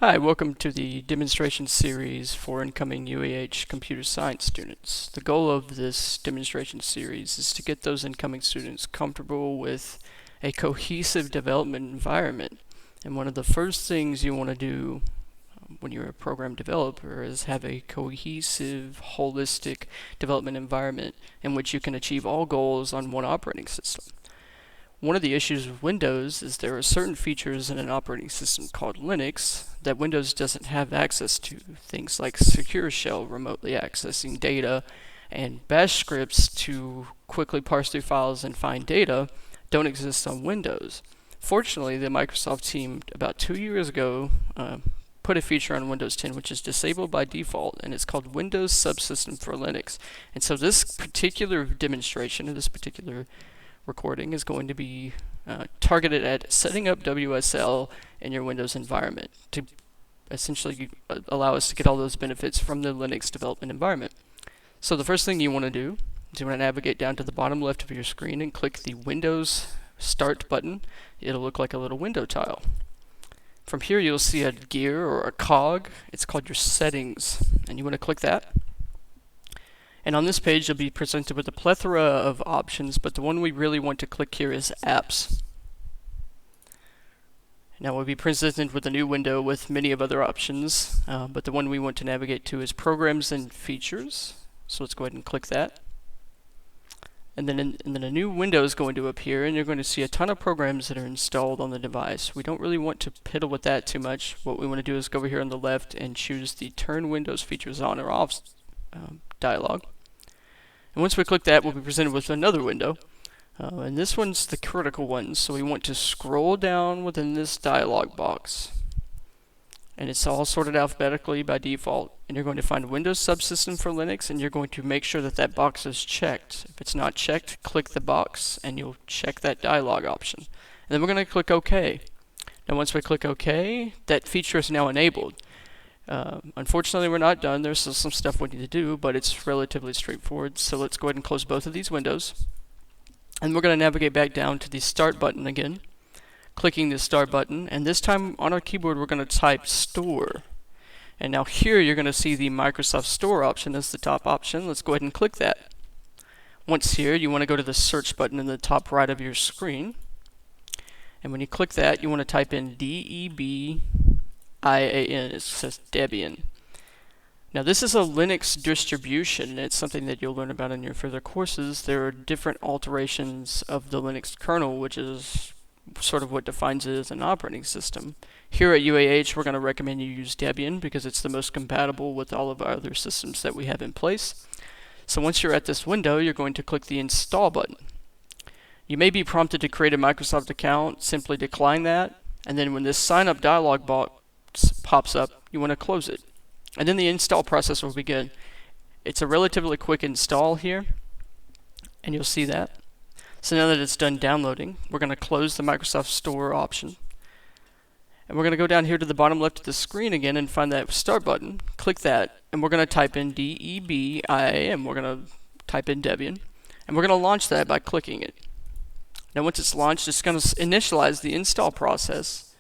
Hi, welcome to the demonstration series for incoming UAH computer science students. The goal of this demonstration series is to get those incoming students comfortable with a cohesive development environment. And one of the first things you want to do when you're a program developer is have a cohesive, holistic development environment in which you can achieve all goals on one operating system. One of the issues with Windows is there are certain features in an operating system called Linux that Windows doesn't have access to. Things like Secure Shell remotely accessing data and bash scripts to quickly parse through files and find data don't exist on Windows. Fortunately, the Microsoft team about 2 years ago put a feature on Windows 10 which is disabled by default, and it's called Windows Subsystem for Linux. And so this particular demonstration, or this particular recording, is going to be targeted at setting up WSL in your Windows environment to essentially allow us to get all those benefits from the Linux development environment. So the first thing you want to do is you want to navigate down to the bottom left of your screen and click the Windows Start button. It'll look like a little window tile. From here you'll see a gear or a cog. It's called your settings, and you want to click that. And on this page you'll be presented with a plethora of options, but the one we really want to click here is Apps. Now we'll be presented with a new window with many of other options, but the one we want to navigate to is Programs and Features. So let's go ahead and click that. And then a new window is going to appear, and you're going to see a ton of programs that are installed on the device. We don't really want to piddle with that too much. What we want to do is go over here on the left and choose the Turn Windows Features On or Off dialog. And once we click that, we'll be presented with another window. And this one's the critical one, so we want to scroll down within this dialog box. And it's all sorted alphabetically by default. And you're going to find Windows Subsystem for Linux, and you're going to make sure that that box is checked. If it's not checked, click the box, and you'll check that dialog option. And then we're going to click OK. Now once we click OK, that feature is now enabled. Unfortunately, we're not done. There's still some stuff we need to do, but it's relatively straightforward. So let's go ahead and close both of these windows. And we're going to navigate back down to the Start button again, clicking the Start button. And this time on our keyboard, we're going to type Store. And now here you're going to see the Microsoft Store option as the top option. Let's go ahead and click that. Once here, you want to go to the Search button in the top right of your screen. And when you click that, you want to type in DEBIAN. It says Debian. Now this is a Linux distribution, and it's something that you'll learn about in your further courses. There are different alterations of the Linux kernel, which is sort of what defines it as an operating system. Here at UAH, we're going to recommend you use Debian because it's the most compatible with all of our other systems that we have in place. So once you're at this window, you're going to click the Install button. You may be prompted to create a Microsoft account. Simply decline that, and then when this Sign Up dialog box pops up, you want to close it. And then the install process will begin. It's a relatively quick install here, and you'll see that. So now that it's done downloading, we're going to close the Microsoft Store option. And we're going to go down here to the bottom left of the screen again and find that Start button. Click that, and we're going to type in DEBIAN. We're going to type in Debian, and we're going to launch that by clicking it. Now once it's launched, it's going to initialize the install process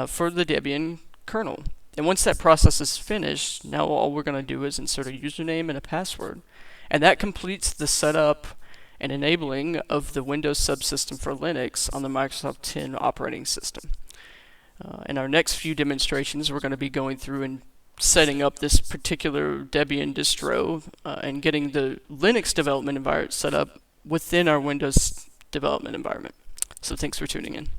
for the Debian kernel. And once that process is finished, now all we're going to do is insert a username and a password. And that completes the setup and enabling of the Windows Subsystem for Linux on the Microsoft 10 operating system. In our next few demonstrations, we're going to be going through and setting up this particular Debian distro and getting the Linux development environment set up within our Windows development environment. So thanks for tuning in.